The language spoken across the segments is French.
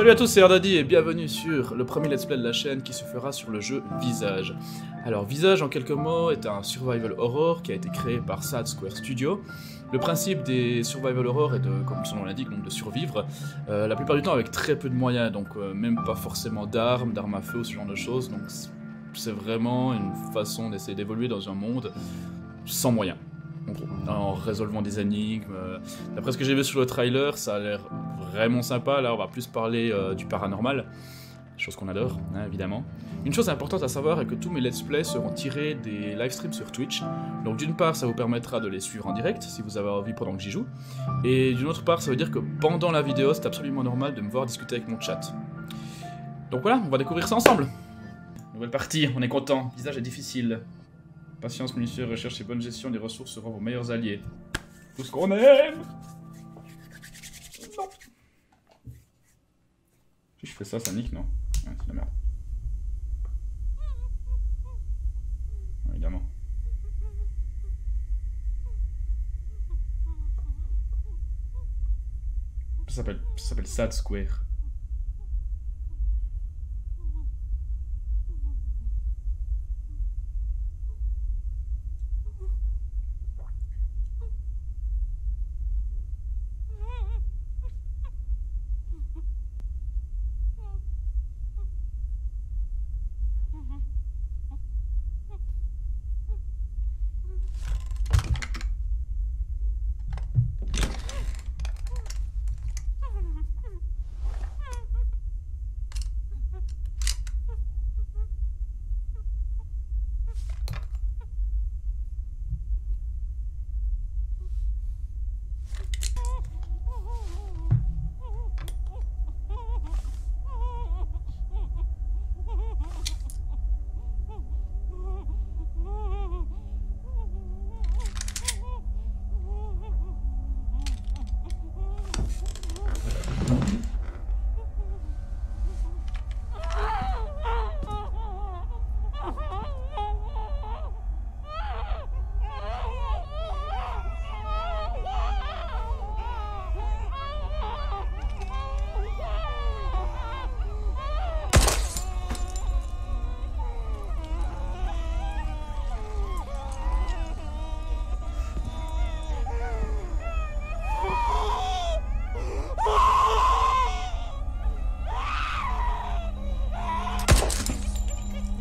Salut à tous, c'est Erdadi et bienvenue sur le premier let's play de la chaîne qui se fera sur le jeu Visage. Alors Visage en quelques mots est un survival horror qui a été créé par Sad Square Studio. Le principe des survival horror est de, comme son nom l'indique, de survivre, la plupart du temps avec très peu de moyens, donc même pas forcément d'armes à feu ou ce genre de choses, donc c'est vraiment une façon d'essayer d'évoluer dans un monde sans moyens. En gros, en résolvant des énigmes. D'après ce que j'ai vu sur le trailer, ça a l'air vraiment sympa. Là, on va plus parler du paranormal, chose qu'on adore, hein, évidemment. Une chose importante à savoir est que tous mes let's play seront tirés des live streams sur Twitch. Donc d'une part, ça vous permettra de les suivre en direct, si vous avez envie pendant que j'y joue. Et d'une autre part, ça veut dire que pendant la vidéo, c'est absolument normal de me voir discuter avec mon chat. Donc voilà, on va découvrir ça ensemble. Nouvelle partie, on est content. Visage est difficile. Patience, minutieuse, recherche et bonne gestion des ressources seront vos meilleurs alliés. Tout ce qu'on aime. Non. Si je fais ça, ça nique, non? Ouais, c'est la merde. Évidemment. Ça s'appelle Sad Square.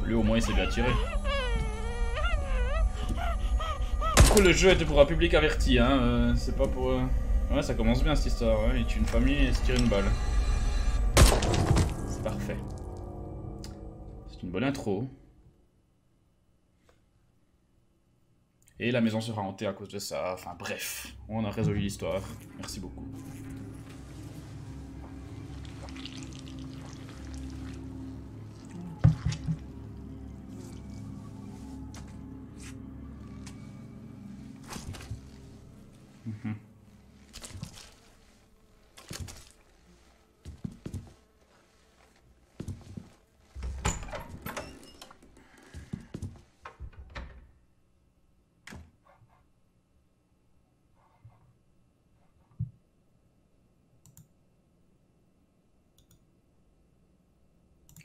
Lui au moins il s'est bien tiré. Du coup le jeu était pour un public averti, hein, c'est pas pour... Ouais, ça commence bien cette histoire, hein. Il tue une famille et se tire une balle. C'est parfait. C'est une bonne intro. Et la maison sera hantée à cause de ça, enfin bref, on a résolu l'histoire. Merci beaucoup.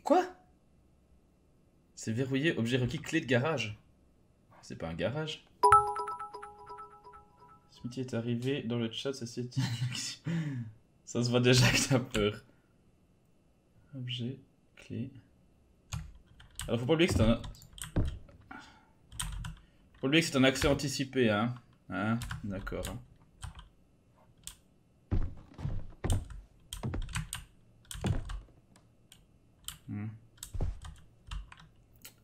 Quoi? C'est verrouillé, objet requis, clé de garage. C'est pas un garage. Smithy est arrivé dans le chat, ça se voit déjà que t'as peur. Objet, clé. Alors faut pas oublier que c'est un... Faut pas oublier que c'est un accès anticipé, hein. Hein? D'accord. Hein.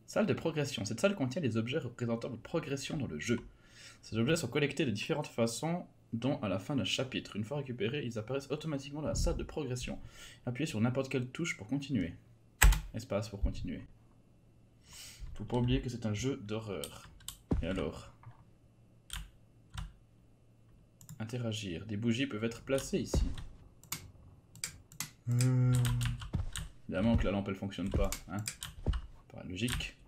Salle de progression. Cette salle contient les objets représentant votre progression dans le jeu. Ces objets sont collectés de différentes façons, dont à la fin d'un chapitre. Une fois récupérés, ils apparaissent automatiquement dans la salle de progression. Appuyez sur n'importe quelle touche pour continuer. Espace pour continuer. Faut pas oublier que c'est un jeu d'horreur. Et alors? Interagir. Des bougies peuvent être placées ici. Évidemment que la lampe elle fonctionne pas, hein. Pas logique.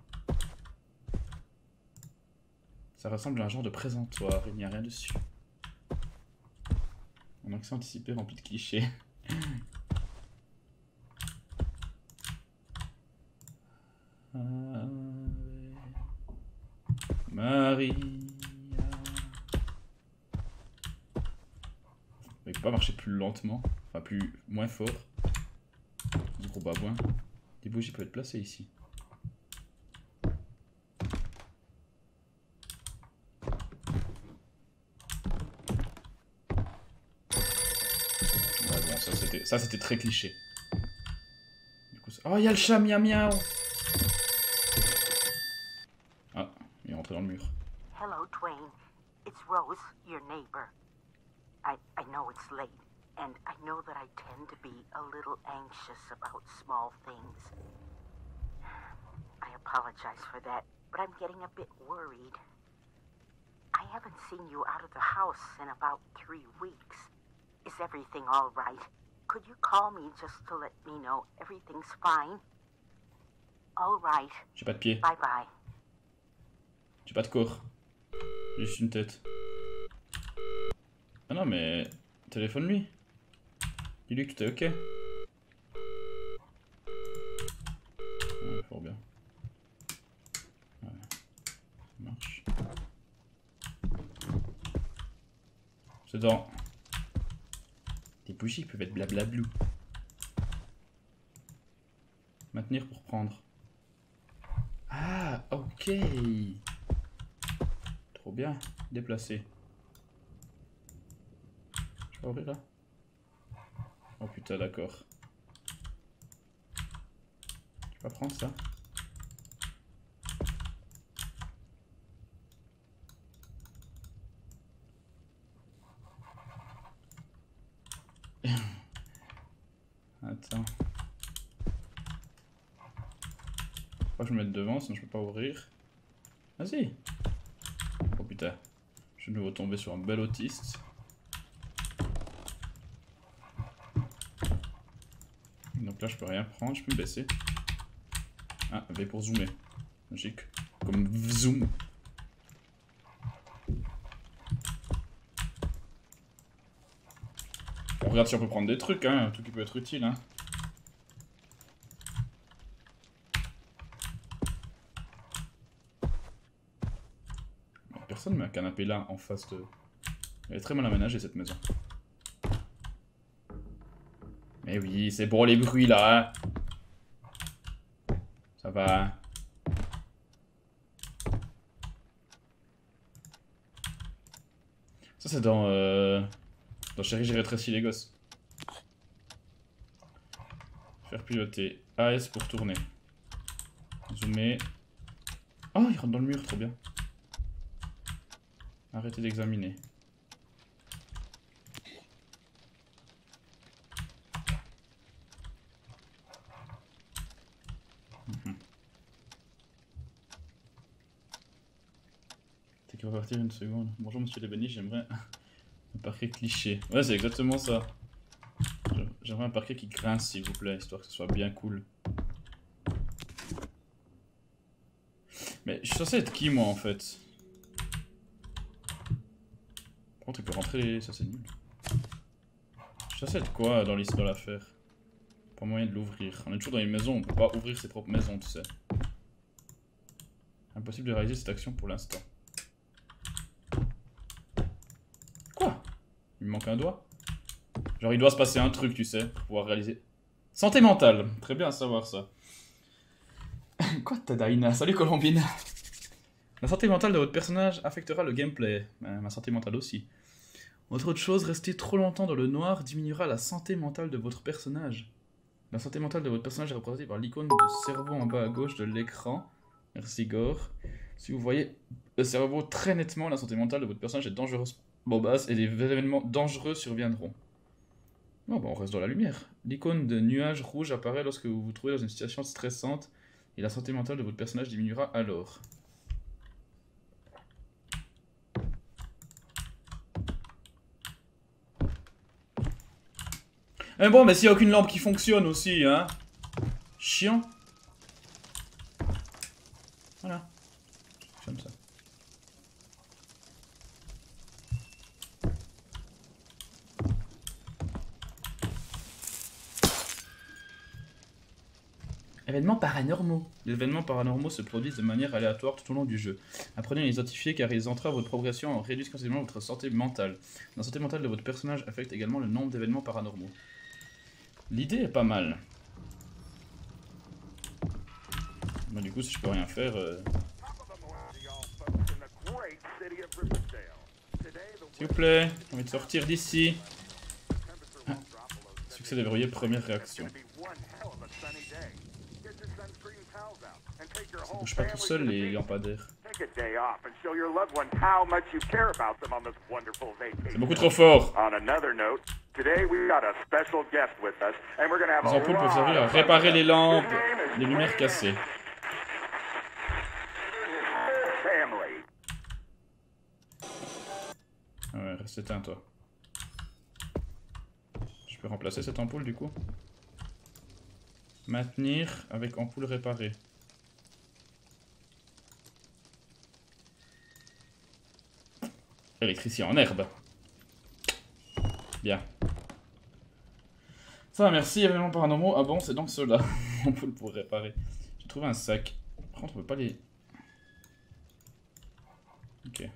Ça ressemble à un genre de présentoir, il n'y a rien dessus. Un accès anticipé rempli de clichés. Maria. Il peut pas marcher plus lentement, enfin moins fort. Du gros babouin. Des bougies peuvent être placées ici. Ouais, bon, ça c'était très cliché. Du coup, oh, il y a le chat miaou miaou. Ah, il est rentré dans le mur. Hello, Twain. It's Rose, your neighbor. I know it's late, and I know that I tend to be a little anxious about small things. I apologize for that, but I'm getting a bit worried. I haven't seen you out of the house in about 3 weeks. Is everything all right? Could you call me just to let me know everything's fine? All right. J'ai pas de pied. Bye bye. J'ai pas de corps. J'ai juste une tête. Ah non, mais... Téléphone-lui. Dis-lui que tout est ok. Ouais, fort bien. Ouais. Ça marche. C'est dans... Les bougies peuvent être blablablou. Maintenir pour prendre. Ah, ok. Trop bien. Déplacer. Je peux ouvrir là? Oh putain, d'accord. Je peux pas prendre ça? Attends. Faut que je me mette devant, sinon je peux pas ouvrir. Vas-y. Oh putain. Je suis de nouveau tombé sur un bel autiste. Donc là je peux rien prendre, je peux me baisser. Ah, V pour zoomer. Logique. Comme zoom. On regarde si on peut prendre des trucs, hein, un truc qui peut être utile, hein. Personne met un canapé là, en face de... Elle est très mal aménagée cette maison. Mais oui, c'est pour les bruits là, hein. Ça va, hein. Ça c'est dans Chérie, j'ai rétréci les gosses. Faire piloter. AS pour tourner. Zoomer. Oh, il rentre dans le mur, trop bien. Arrêtez d'examiner. T'es qu'à repartir une seconde. Bonjour monsieur Lebeni, j'aimerais un parquet cliché. Ouais, c'est exactement ça. J'aimerais un parquet qui grince, s'il vous plaît, histoire que ce soit bien cool. Mais je suis censé être qui, moi, en fait? Par contre, il peut rentrer, ça c'est nul. Je suis censé être quoi dans l'affaire? Pas moyen de l'ouvrir. On est toujours dans une maison, on peut pas ouvrir ses propres maisons, tu sais. Impossible de réaliser cette action pour l'instant. Quoi? Il me manque un doigt? Genre il doit se passer un truc, tu sais, pour pouvoir réaliser... Santé mentale, très bien à savoir ça. Quoi Tadaina? Salut Colombine. La santé mentale de votre personnage affectera le gameplay. Ma santé mentale aussi. Autre chose, rester trop longtemps dans le noir diminuera la santé mentale de votre personnage. La santé mentale de votre personnage est représentée par l'icône de cerveau en bas à gauche de l'écran. Merci Gore. Si vous voyez le cerveau très nettement, la santé mentale de votre personnage est dangereuse, bobasse, et des événements dangereux surviendront. Oh, bah on reste dans la lumière. L'icône de nuage rouge apparaît lorsque vous vous trouvez dans une situation stressante et la santé mentale de votre personnage diminuera alors. Mais bon, mais s'il n'y a aucune lampe qui fonctionne aussi, hein. Chiant. Voilà. Comme ça. Événements paranormaux. Les événements paranormaux se produisent de manière aléatoire tout au long du jeu. Apprenez à les identifier car ils entravent votre progression et réduisent considérablement votre santé mentale. La santé mentale de votre personnage affecte également le nombre d'événements paranormaux. L'idée est pas mal. Bah, du coup, si je peux rien faire... S'il vous plaît, j'ai envie de sortir d'ici. Ah. Succès des verrouillés, première réaction. Ça bouge pas tout seul les lampadaires. C'est beaucoup trop fort. Les ampoules peuvent servir à réparer les lampes, les lumières cassées. Ah ouais, reste éteint toi. Je peux remplacer cette ampoule du coup. Maintenir avec ampoule réparée. Électricien en herbe. Bien. Ça va, merci, événements paranormaux. Ah bon, c'est donc ceux-là. Ampoule pour réparer. J'ai trouvé un sac. Par contre, on peut pas les... Ok.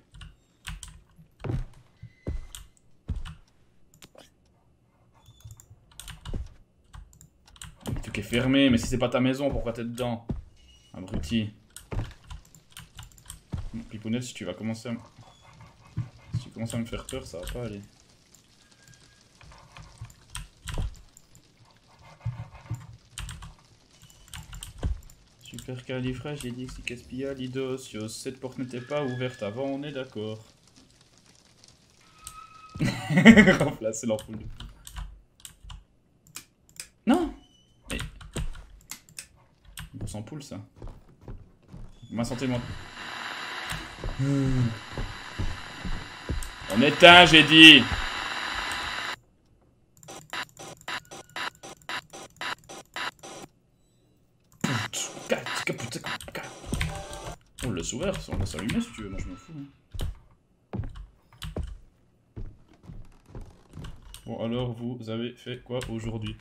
Le truc est fermé, mais si c'est pas ta maison, pourquoi t'es dedans? Abruti. Pipounette, si tu vas commencer à... Si tu commences à me faire peur, ça va pas aller. Supercalifragilisticexpialidocious. Cette porte n'était pas ouverte avant, on est d'accord. Remplacer l'ampoule. Non! Mais... Une grosse ampoule, ça. Ma santé, moi. On éteint, j'ai dit! On le laisse ouvert, on le laisse allumer si tu veux, moi je m'en fous. Hein. Bon alors vous avez fait quoi aujourd'hui?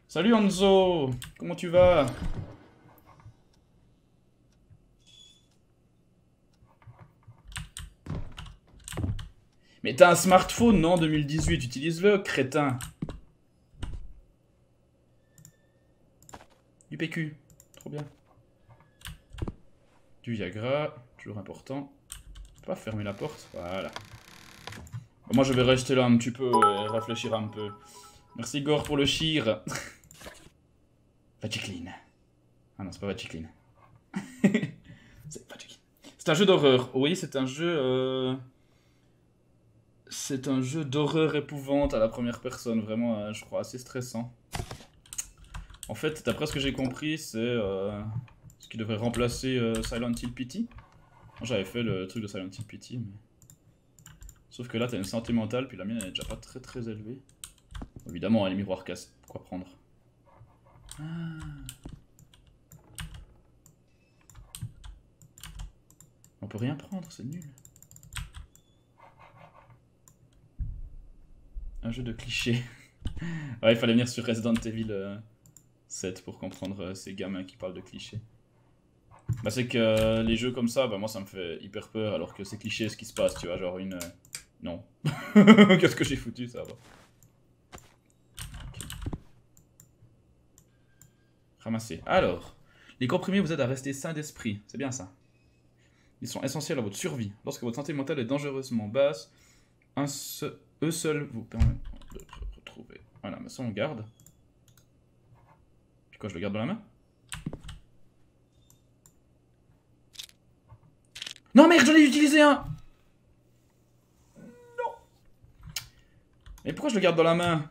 Salut Hanzo! Comment tu vas? Mais t'as un smartphone, non, 2018, utilise-le, crétin. Du PQ, trop bien. Du Viagra, toujours important. Je peux pas fermer la porte, voilà. Moi je vais rester là un petit peu et réfléchir un peu. Merci Gore pour le chir. Vagicline. Ah non, c'est pas Vagicline. C'est Vagicline. C'est un jeu d'horreur. Oui, c'est un jeu... C'est un jeu d'horreur épouvante à la première personne. Vraiment, je crois, assez stressant. En fait, d'après ce que j'ai compris, c'est ce qui devrait remplacer Silent Hill Pity. Moi, j'avais fait le truc de Silent Hill Pity, mais... Sauf que là, t'as une santé mentale, puis la mienne, elle est déjà pas très très élevée. Évidemment, les miroirs cassent. Quoi prendre? Ah. On peut rien prendre, c'est nul. Un jeu de clichés. Ouais, il fallait venir sur Resident Evil 7 pour comprendre ces gamins qui parlent de clichés. Bah c'est que les jeux comme ça, bah moi ça me fait hyper peur alors que c'est cliché ce qui se passe, tu vois, genre une... Non. Qu'est-ce que j'ai foutu, ça va. Okay. Ramasser. Alors, les comprimés vous aident à rester sain d'esprit, c'est bien ça. Ils sont essentiels à votre survie. Lorsque votre santé mentale est dangereusement basse, eux seuls vous permettent de retrouver. Voilà, mais ça on le garde. Puis quoi, je le garde dans la main? Non merde, j'en ai utilisé un! Non! Mais pourquoi je le garde dans la main?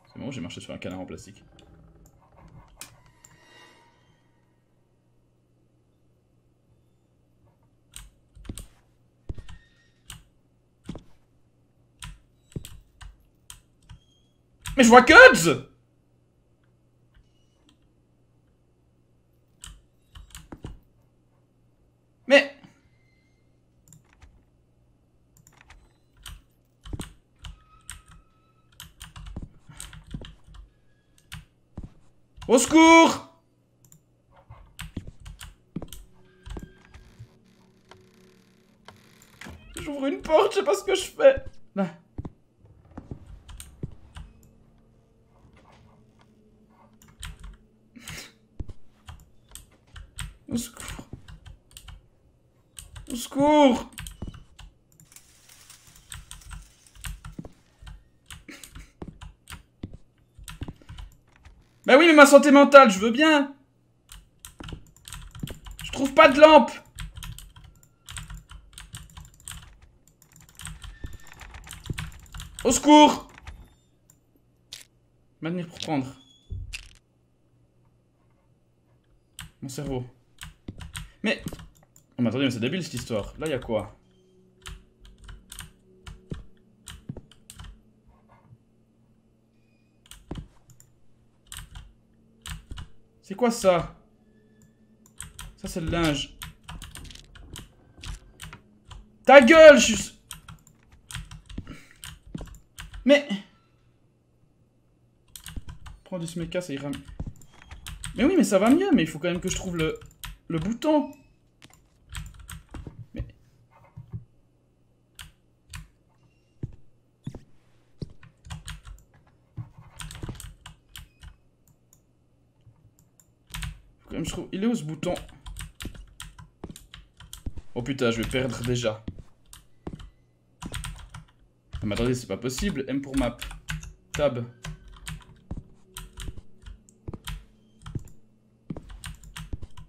C'est bon, j'ai marché sur un canard en plastique. Mais je vois Cuds! Mais... Au secours! J'ouvre une porte, je sais pas ce que je fais. Là. Au secours. Au secours. Bah oui, mais ma santé mentale, je veux bien. Je trouve pas de lampe. Au secours. Maintenir pour prendre. Mon cerveau. Mais... Oh, mais attendez, mais c'est débile cette histoire. Là, y a quoi? C'est quoi ça? Ça, c'est le linge. Ta gueule, je suis... Mais... Prends du smeca, ça ira... Mais oui, mais ça va mieux, mais il faut quand même que je trouve le bouton. Mais... Faut quand même que je trouve... Il est où ce bouton? Oh putain, je vais perdre déjà. Non, mais attendez, c'est pas possible. M pour map. Tab.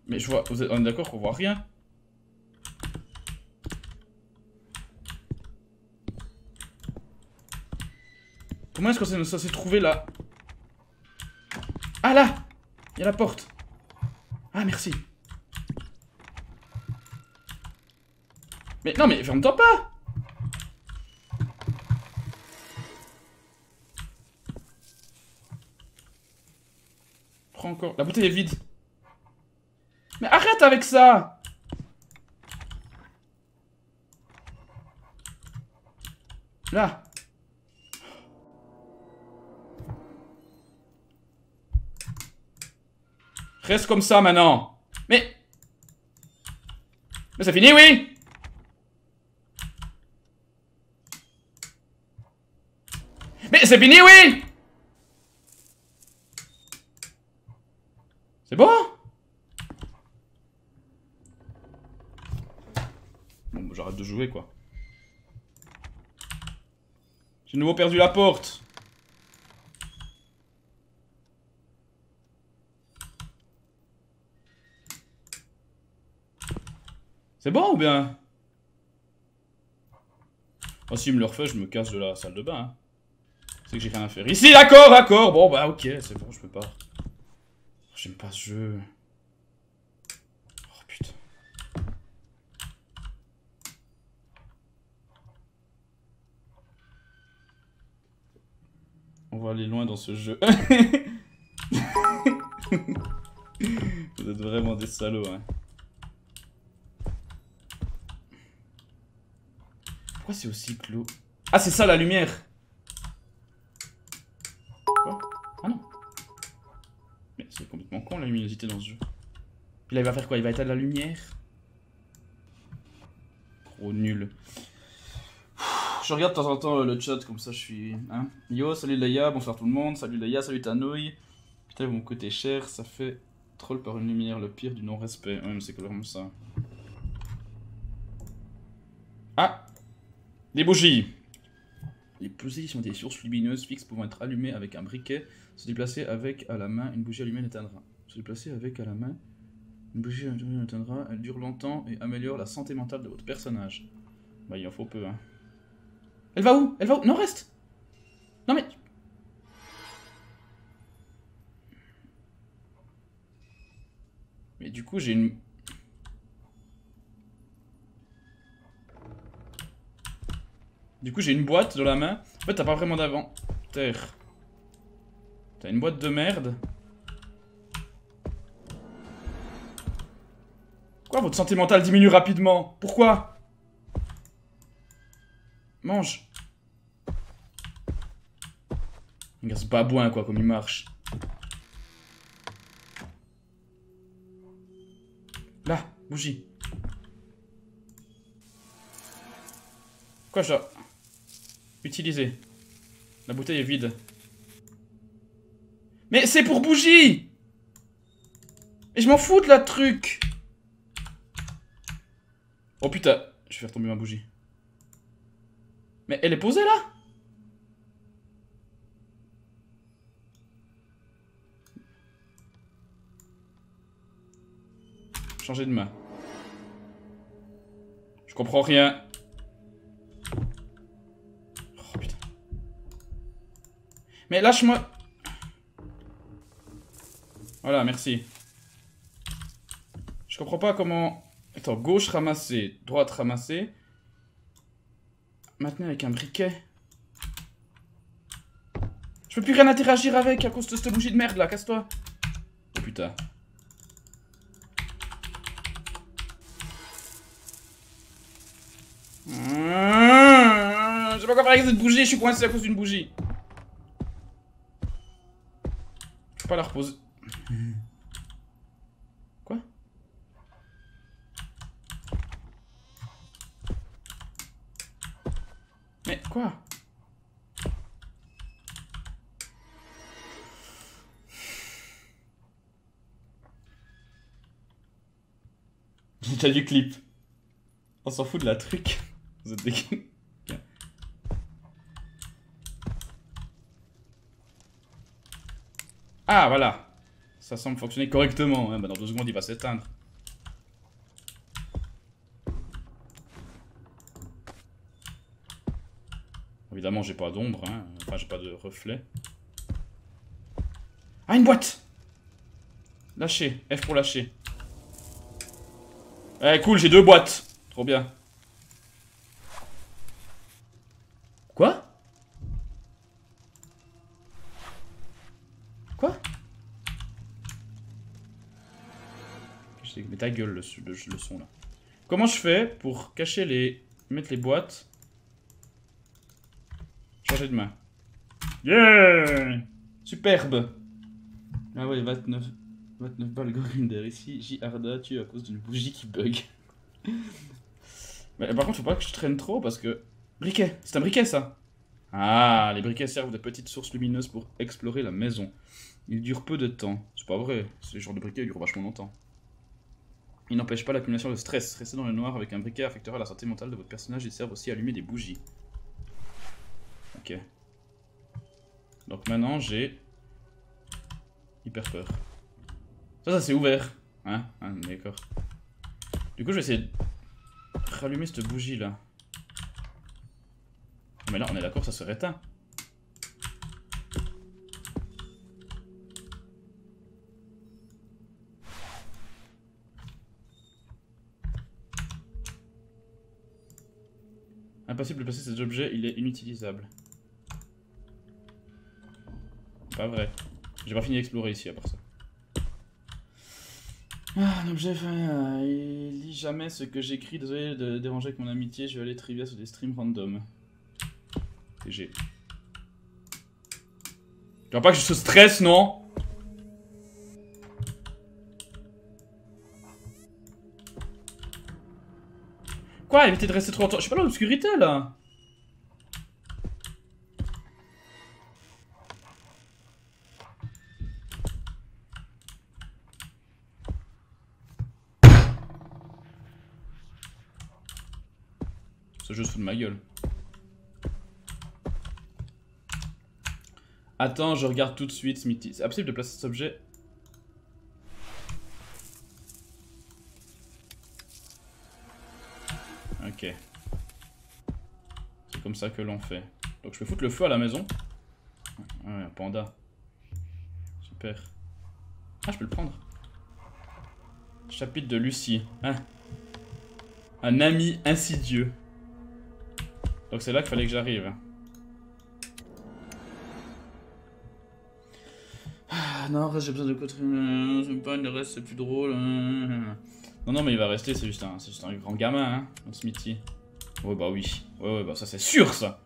Mais je vois... On est d'accord qu'on voit rien? Comment est-ce qu'on s'est censé trouver là? Ah là! Il y a la porte. Ah merci. Mais non mais ferme-toi pas! Prends encore. La bouteille est vide. Mais arrête avec ça! Là. Reste comme ça maintenant. Mais c'est fini, oui! Mais c'est fini, oui! C'est bon? Bon, bah, j'arrête de jouer, quoi. J'ai de nouveau perdu la porte. C'est bon ou bien? Oh, s'il me le refait, je me casse de la salle de bain. Hein. C'est que j'ai rien à faire ici, d'accord, d'accord. Bon, bah, ok, c'est bon, je peux pas. J'aime pas ce jeu. Oh, putain. On va aller loin dans ce jeu. Vous êtes vraiment des salauds, hein. Pourquoi c'est aussi clos? Ah, c'est ça la lumière! Quoi? Ah non! Mais c'est complètement con la luminosité dans ce jeu. Puis là, il va faire quoi? Il va éteindre la lumière? Trop nul. Je regarde de temps en temps le chat, comme ça je suis... Hein? Yo, salut Leia, bonsoir tout le monde. Salut Leia, salut Tanouille. Putain, vous me coûtez cher, ça fait troll par une lumière, le pire du non-respect. Ouais, mais c'est clairement ça. Ah! Des bougies! Les bougies sont des sources lumineuses fixes pouvant être allumées avec un briquet. Se déplacer avec à la main, une bougie allumée l'éteindra. Se déplacer avec à la main, une bougie allumée l'éteindra. Elle dure longtemps et améliore la santé mentale de votre personnage. Bah, il en faut peu, hein. Elle va où? Elle va où? Non, reste! Non, mais... Mais du coup, j'ai une... Du coup, j'ai une boîte dans la main. En fait, t'as pas vraiment d'inventaire. T'as une boîte de merde. Pourquoi votre santé mentale diminue rapidement? Pourquoi? Mange. Regarde ce babouin, quoi, comme il marche. Là, bougie. Quoi, je dois... Utiliser. La bouteille est vide. Mais c'est pour bougie! Et je m'en fous de la truc! Oh putain, je vais faire tomber ma bougie. Mais elle est posée là? Changer de main. Je comprends rien. Oh putain. Mais lâche-moi. Voilà, merci. Je comprends pas comment... Attends, gauche ramasser, droite ramasser. Maintenant avec un briquet. Je peux plus rien interagir avec à cause de cette bougie de merde là, casse-toi. Oh putain. Je sais pas quoi faire avec cette bougie, je suis coincé à cause d'une bougie. Je peux pas la reposer. Quoi? Mais quoi? T'as du clip. On s'en fout de la truc. Vous êtes des... Ah, voilà. Ça semble fonctionner correctement. Hein. Bah, dans 2 secondes, il va s'éteindre. Évidemment, j'ai pas d'ombre. Hein. Enfin, j'ai pas de reflet. Ah, une boîte! Lâcher. F pour lâcher. Eh, cool, j'ai 2 boîtes. Trop bien. Quoi? Quoi? Mais ta gueule, le son, là. Comment je fais pour cacher les... Mettre les boîtes? Changer de main. Yeah! Superbe! Ah ouais, 29 balles Grinder. Ici, J. Arda tue à cause d'une bougie qui bug. Mais par contre, faut pas que je traîne trop parce que... Briquet! C'est un briquet, ça! Ah, les briquets servent de petites sources lumineuses pour explorer la maison. Ils durent peu de temps. C'est pas vrai, ces genres de briquets durent vachement longtemps. Ils n'empêchent pas l'accumulation de stress. Rester dans le noir avec un briquet affectera la santé mentale de votre personnage. Ils servent aussi à allumer des bougies. Ok. Donc maintenant, j'ai... hyper peur. Ça c'est ouvert. Hein, d'accord. Du coup, je vais essayer de rallumer cette bougie là. Mais là, on est d'accord, ça serait éteint. Impossible de placer cet objet, il est inutilisable. Pas vrai. J'ai pas fini d'explorer ici à part ça. Ah, l'objet, il lit jamais ce que j'écris. Désolé de déranger avec mon amitié, je vais aller trivia sur des streams random. TG. Tu vois pas que je stresse, non? Quoi? Éviter de rester trop longtemps. Je suis pas dans l'obscurité là. Ce jeu se fout de ma gueule. Attends, je regarde tout de suite, Smithy. C'est impossible de placer cet objet. Ok. C'est comme ça que l'on fait. Donc je peux foutre le feu à la maison. Ouais, un panda. Super. Ah, je peux le prendre. Chapitre de Lucie. Hein. Un ami insidieux. Donc c'est là qu'il fallait que j'arrive. Ah non, j'ai besoin de côté. J'aime pas, il reste, c'est plus drôle. Non, non, mais il va rester, c'est juste un grand gamin, hein, notre Smithy. Ouais, bah oui. Ouais, bah ça c'est sûr, ça.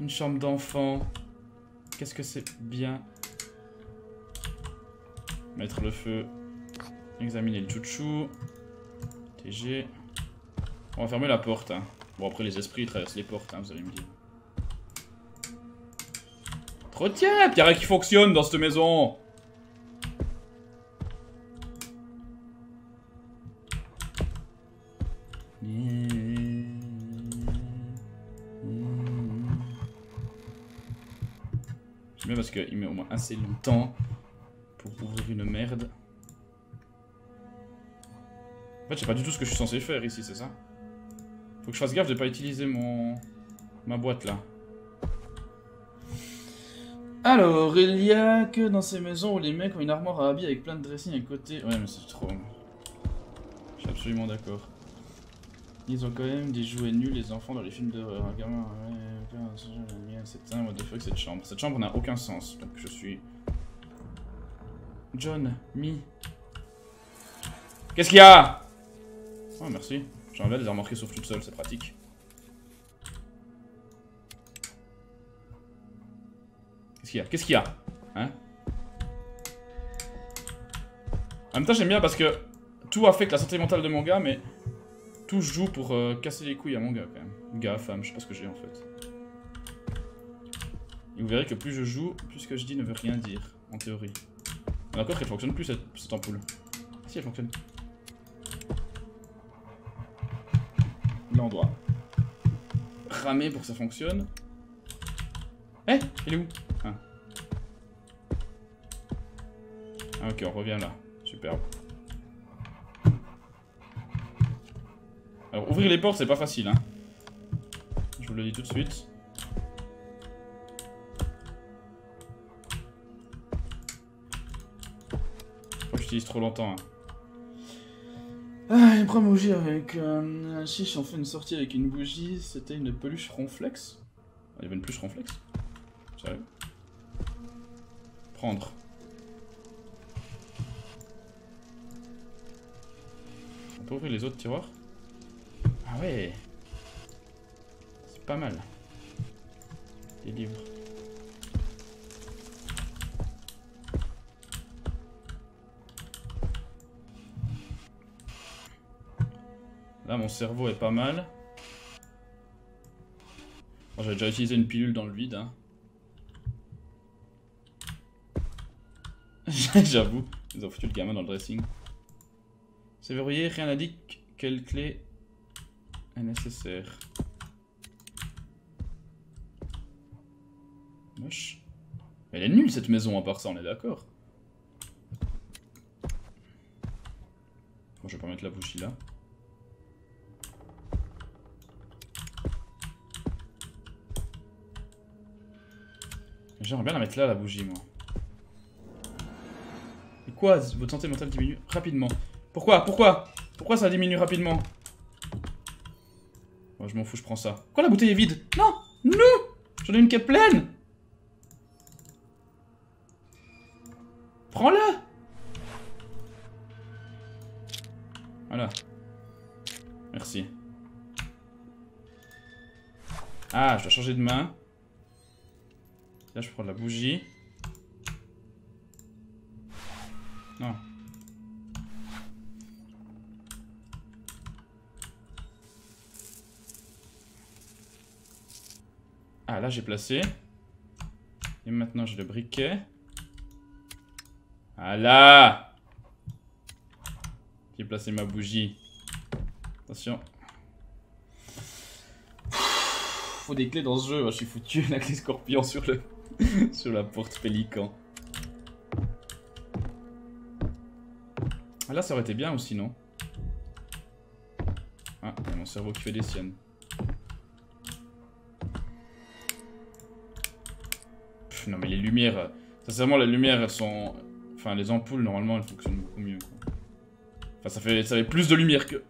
Une chambre d'enfant. Qu'est-ce que c'est bien. Mettre le feu. Examiner le chouchou. TG. On va fermer la porte. Hein. Bon, après, les esprits traversent les portes, hein, vous allez me dire. Trop tiens, y'a rien qui fonctionne dans cette maison. J'aime bien parce qu'il met au moins assez longtemps pour ouvrir une merde. En fait, je sais pas du tout ce que je suis censé faire ici, c'est ça? Faut que je fasse gaffe de pas utiliser ma boîte là. Alors, il y a que dans ces maisons où les mecs ont une armoire à habits avec plein de dressing à côté. Ouais, mais c'est trop. Je suis absolument d'accord. Ils ont quand même des jouets nuls, les enfants, dans les films d'horreur. Un gamin, ouais, c'est un what the fuck cette chambre. Cette chambre n'a aucun sens, donc je suis. John, Qu'est-ce qu'il y a? Oh, merci. J'en ai des armoires qui s'ouvrent toutes seules, c'est pratique. Qu'est-ce qu'il y a? Qu'est-ce qu'il y a? Hein? En même temps, j'aime bien parce que tout affecte la santé mentale de mon gars, mais tout joue pour casser les couilles à mon gars, quand même. Gars, femme, je sais pas ce que j'ai en fait. Et vous verrez que plus je joue, plus ce que je dis ne veut rien dire, en théorie. D'accord qu'elle fonctionne plus cette ampoule. Si, elle fonctionne. Là, on doit ramer pour que ça fonctionne. Eh, il est où? Ah. Ah, ok, on revient là. Superbe. Alors, ouvrir les portes, c'est pas facile, hein. Je vous le dis tout de suite. Je crois que j'utilise trop longtemps, hein. Ah, une première bougie avec un chiche, on fait une sortie avec une bougie, c'était une peluche ronflex. Il y avait une peluche ronflex? Sérieux? Prendre. On peut ouvrir les autres tiroirs? Ah ouais. C'est pas mal. Des livres. Là, mon cerveau est pas mal. Bon, j'avais déjà utilisé une pilule dans le vide. Hein. J'avoue, ils ont foutu le gamin dans le dressing. C'est verrouillé, rien n'indique quelle clé est nécessaire. Moche. Mais elle est nulle cette maison à part ça, on est d'accord. Bon, je vais pas mettre la bougie là. J'aimerais bien la mettre là, la bougie, moi. Et quoi? Votre santé mentale diminue rapidement. Pourquoi? Pourquoi ça diminue rapidement? Moi, je m'en fous, je prends ça. Quoi, la bouteille est vide? Non! Non! J'en ai une qui est pleine! Prends-la! Voilà. Merci. Ah, je dois changer de main. Là, je prends de la bougie. Non. Ah, là, j'ai placé. Et maintenant, j'ai le briquet. Voilà! J'ai placé ma bougie. Attention. Faut des clés dans ce jeu. Je suis foutu. La clé scorpion sur le... sur la porte pélican. Ah, là, ça aurait été bien aussi, non? Ah, il y a mon cerveau qui fait des siennes. Pff, non, mais les lumières... Sincèrement, les lumières, elles sont... Enfin, les ampoules, normalement, elles fonctionnent beaucoup mieux, quoi. Enfin, ça fait plus de lumière que...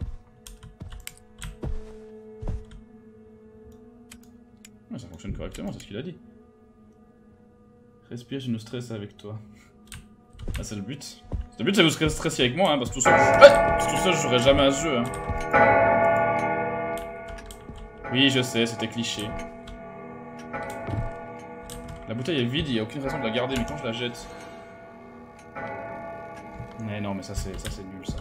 Ah, ça fonctionne correctement, c'est ce qu'il a dit. Respire, je ne stresse avec toi. Ah, c'est le but. Le but, c'est que vous stressiez avec moi, hein, parce que tout seul, je jouerais jamais à ce jeu. Hein. Oui, je sais, c'était cliché. La bouteille est vide, il n'y a aucune raison de la garder, mais quand je la jette... Mais non, mais ça c'est nul ça.